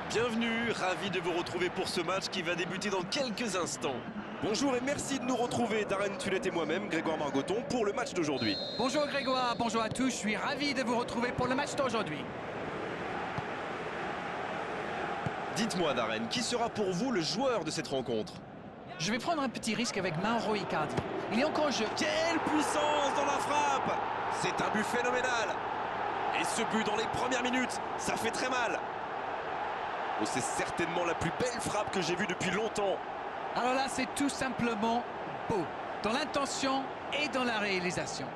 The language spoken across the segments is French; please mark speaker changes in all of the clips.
Speaker 1: Bienvenue, ravi de vous retrouver pour ce match qui va débuter dans quelques instants. Bonjour et merci de nous retrouver, Darren Tullet et moi-même, Grégoire Margoton, pour le match d'aujourd'hui.
Speaker 2: Bonjour Grégoire, bonjour à tous, je suis ravi de vous retrouver pour le match d'aujourd'hui.
Speaker 1: Dites-moi, Darren, qui sera pour vous le joueur de cette rencontre?
Speaker 2: Je vais prendre un petit risque avec Mauro Icardi. Il est encore en jeu.
Speaker 1: Quelle puissance dans la frappe! C'est un but phénoménal! Et ce but dans les premières minutes, ça fait très mal! Oh, c'est certainement la plus belle frappe que j'ai vue depuis longtemps.
Speaker 2: Alors là, c'est tout simplement beau, dans l'intention et dans la réalisation.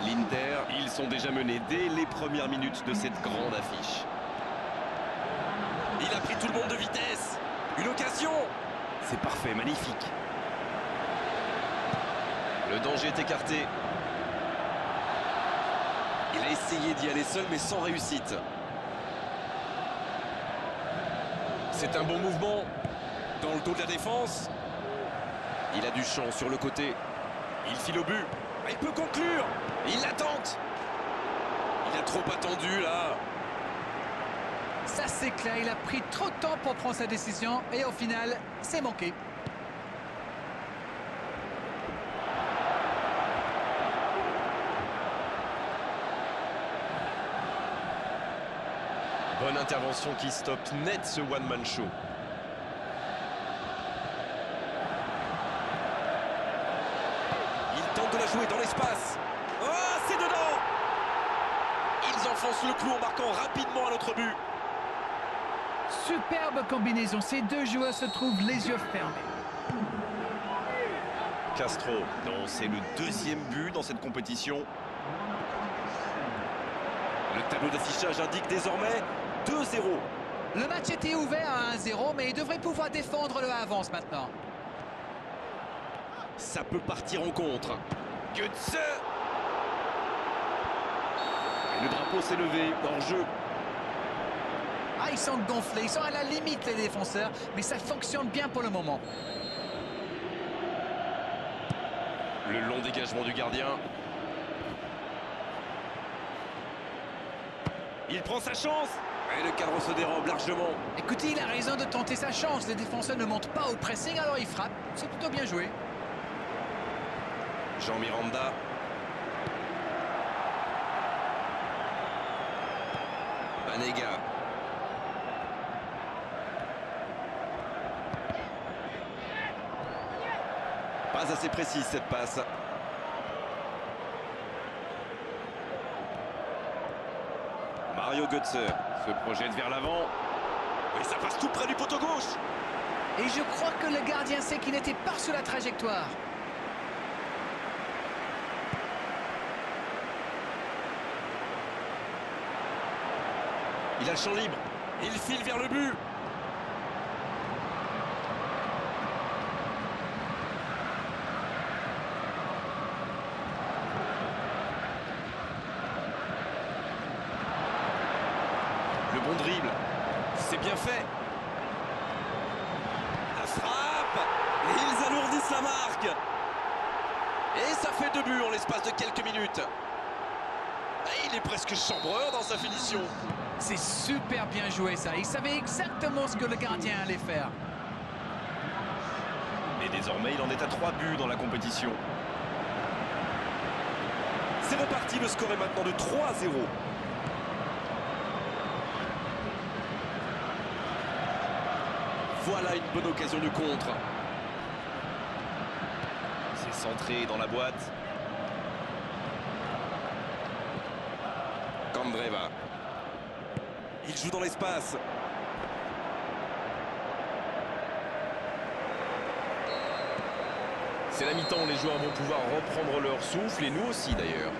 Speaker 1: L'Inter, ils sont déjà menés dès les premières minutes de cette grande affiche. Il a pris tout le monde de vitesse. Une occasion. C'est parfait, magnifique. Le danger est écarté. Il a essayé d'y aller seul, mais sans réussite. C'est un bon mouvement dans le dos de la défense. Il a du champ sur le côté. Il file au but. Il peut conclure. Il la tente. Il a trop attendu là.
Speaker 2: Ça c'est clair, il a pris trop de temps pour prendre sa décision et au final, c'est manqué.
Speaker 1: Bonne intervention qui stoppe net ce one-man show. Il tente de la jouer dans l'espace. Oh, c'est dedans! Ils enfoncent le clou en marquant rapidement à notre but.
Speaker 2: Superbe combinaison, ces deux joueurs se trouvent les yeux fermés.
Speaker 1: Castro, non, c'est le deuxième but dans cette compétition. Le tableau d'affichage indique désormais 2-0.
Speaker 2: Le match était ouvert à 1-0, mais il devrait pouvoir défendre le avance maintenant.
Speaker 1: Ça peut partir en contre. Götze! Et le drapeau s'est levé, hors jeu.
Speaker 2: Ah, ils sont gonflés, ils sont à la limite les défenseurs, mais ça fonctionne bien pour le moment.
Speaker 1: Le long dégagement du gardien. Il prend sa chance. Et le cadre se dérobe largement.
Speaker 2: Écoutez, il a raison de tenter sa chance. Les défenseurs ne montent pas au pressing, alors il frappe. C'est plutôt bien joué.
Speaker 1: Jean Miranda. Banega. Pas assez précise cette passe. Mario Götze se projette vers l'avant. Et ça passe tout près du poteau gauche.
Speaker 2: Et je crois que le gardien sait qu'il n'était pas sur la trajectoire.
Speaker 1: Il a le champ libre. Il file vers le but. Le bon dribble. C'est bien fait. La frappe. Et ils alourdissent la marque. Et ça fait 2 buts en l'espace de quelques minutes. Et il est presque chambreur dans sa finition.
Speaker 2: C'est super bien joué ça. Il savait exactement ce que le gardien allait faire.
Speaker 1: Et désormais, il en est à 3 buts dans la compétition. C'est reparti, le score est maintenant de 3-0. Voilà une bonne occasion de contre. C'est centré dans la boîte. Candreva. Il joue dans l'espace. C'est la mi-temps, les joueurs vont pouvoir reprendre leur souffle, et nous aussi d'ailleurs.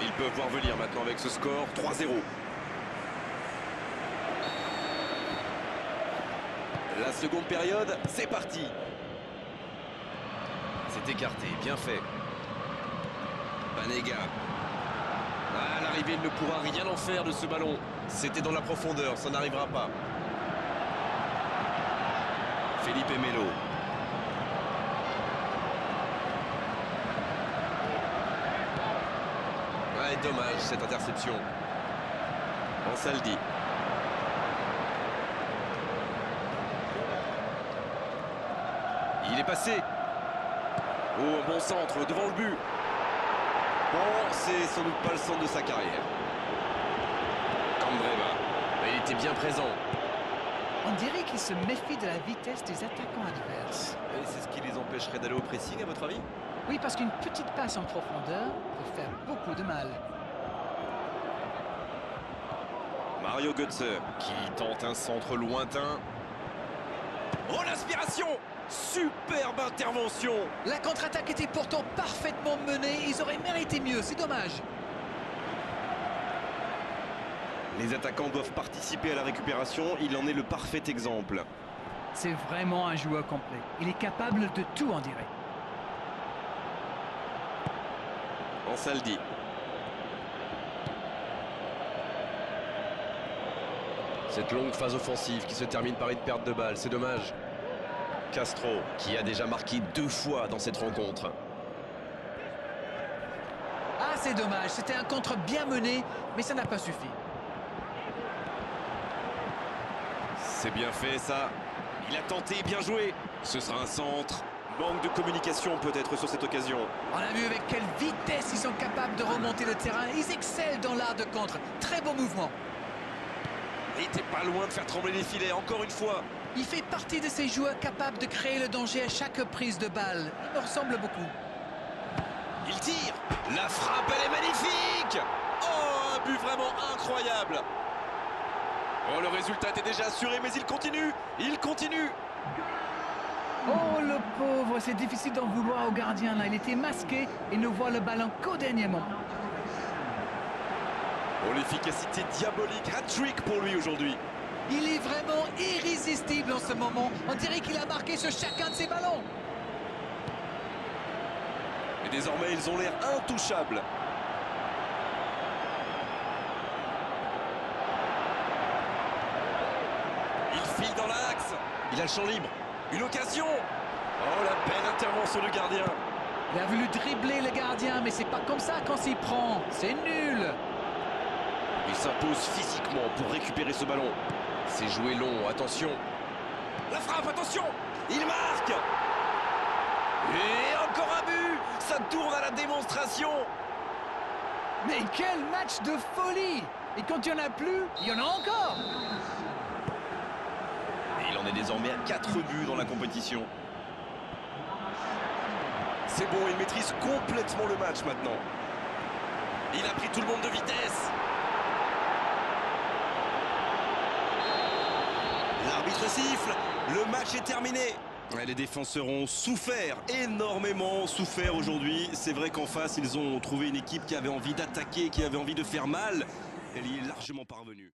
Speaker 1: Ils peuvent voir venir maintenant avec ce score 3-0. La seconde période, c'est parti. C'est est écarté, bien fait. Banega. À l'arrivée, il ne pourra rien en faire de ce ballon. C'était dans la profondeur, ça n'arrivera pas. Felipe Melo. Ouais, dommage cette interception. Ansaldi. Il est passé. Oh, un bon centre devant le but. Bon, c'est sans doute pas le centre de sa carrière. Candreva. Il était bien présent.
Speaker 2: On dirait qu'il se méfie de la vitesse des attaquants adverses.
Speaker 1: Et c'est ce qui les empêcherait d'aller au pressing, à votre avis?
Speaker 2: Oui, parce qu'une petite passe en profondeur peut faire beaucoup de mal.
Speaker 1: Mario Götze qui tente un centre lointain. Oh, l'inspiration! Superbe intervention!
Speaker 2: La contre-attaque était pourtant parfaitement menée. Ils auraient mérité mieux, c'est dommage.
Speaker 1: Les attaquants doivent participer à la récupération. Il en est le parfait exemple.
Speaker 2: C'est vraiment un joueur complet. Il est capable de tout, on dirait.
Speaker 1: Ansaldi. Cette longue phase offensive qui se termine par une perte de balle, c'est dommage. Castro, qui a déjà marqué 2 fois dans cette rencontre.
Speaker 2: Ah, c'est dommage. C'était un contre bien mené, mais ça n'a pas suffi.
Speaker 1: C'est bien fait, ça. Il a tenté, bien joué. Ce sera un centre. Manque de communication peut-être sur cette occasion.
Speaker 2: On a vu avec quelle vitesse ils sont capables de remonter le terrain. Ils excellent dans l'art de contre. Très bon mouvement.
Speaker 1: Il était pas loin de faire trembler les filets, encore une fois.
Speaker 2: Il fait partie de ces joueurs capables de créer le danger à chaque prise de balle. Il me ressemble beaucoup.
Speaker 1: Il tire. La frappe, elle est magnifique. Oh, un but vraiment incroyable. Oh, le résultat est déjà assuré, mais il continue. Il continue.
Speaker 2: Oh, le pauvre, c'est difficile d'en vouloir au gardien, là. Il était masqué et ne voit le ballon qu'au dernier moment.
Speaker 1: Oh, l'efficacité diabolique. Hat-trick pour lui aujourd'hui.
Speaker 2: Il est vraiment irrésistible en ce moment. On dirait qu'il a marqué sur chacun de ses ballons.
Speaker 1: Et désormais, ils ont l'air intouchables. Il file dans l'axe. Il a le champ libre. Une occasion. Oh, la belle intervention du gardien.
Speaker 2: Il a voulu dribbler le gardien, mais c'est pas comme ça qu'on s'y prend. C'est nul.
Speaker 1: Il s'impose physiquement pour récupérer ce ballon. C'est joué long, attention. La frappe, attention. Il marque. Et encore un but. Ça tourne à la démonstration.
Speaker 2: Mais quel match de folie! Et quand il n'y en a plus, il y en a encore!
Speaker 1: Et il en est désormais à 4 buts dans la compétition. C'est bon, il maîtrise complètement le match maintenant. Il a pris tout le monde de vitesse. L'arbitre siffle, le match est terminé. Les défenseurs ont souffert, énormément souffert aujourd'hui. C'est vrai qu'en face, ils ont trouvé une équipe qui avait envie d'attaquer, qui avait envie de faire mal. Elle y est largement parvenue.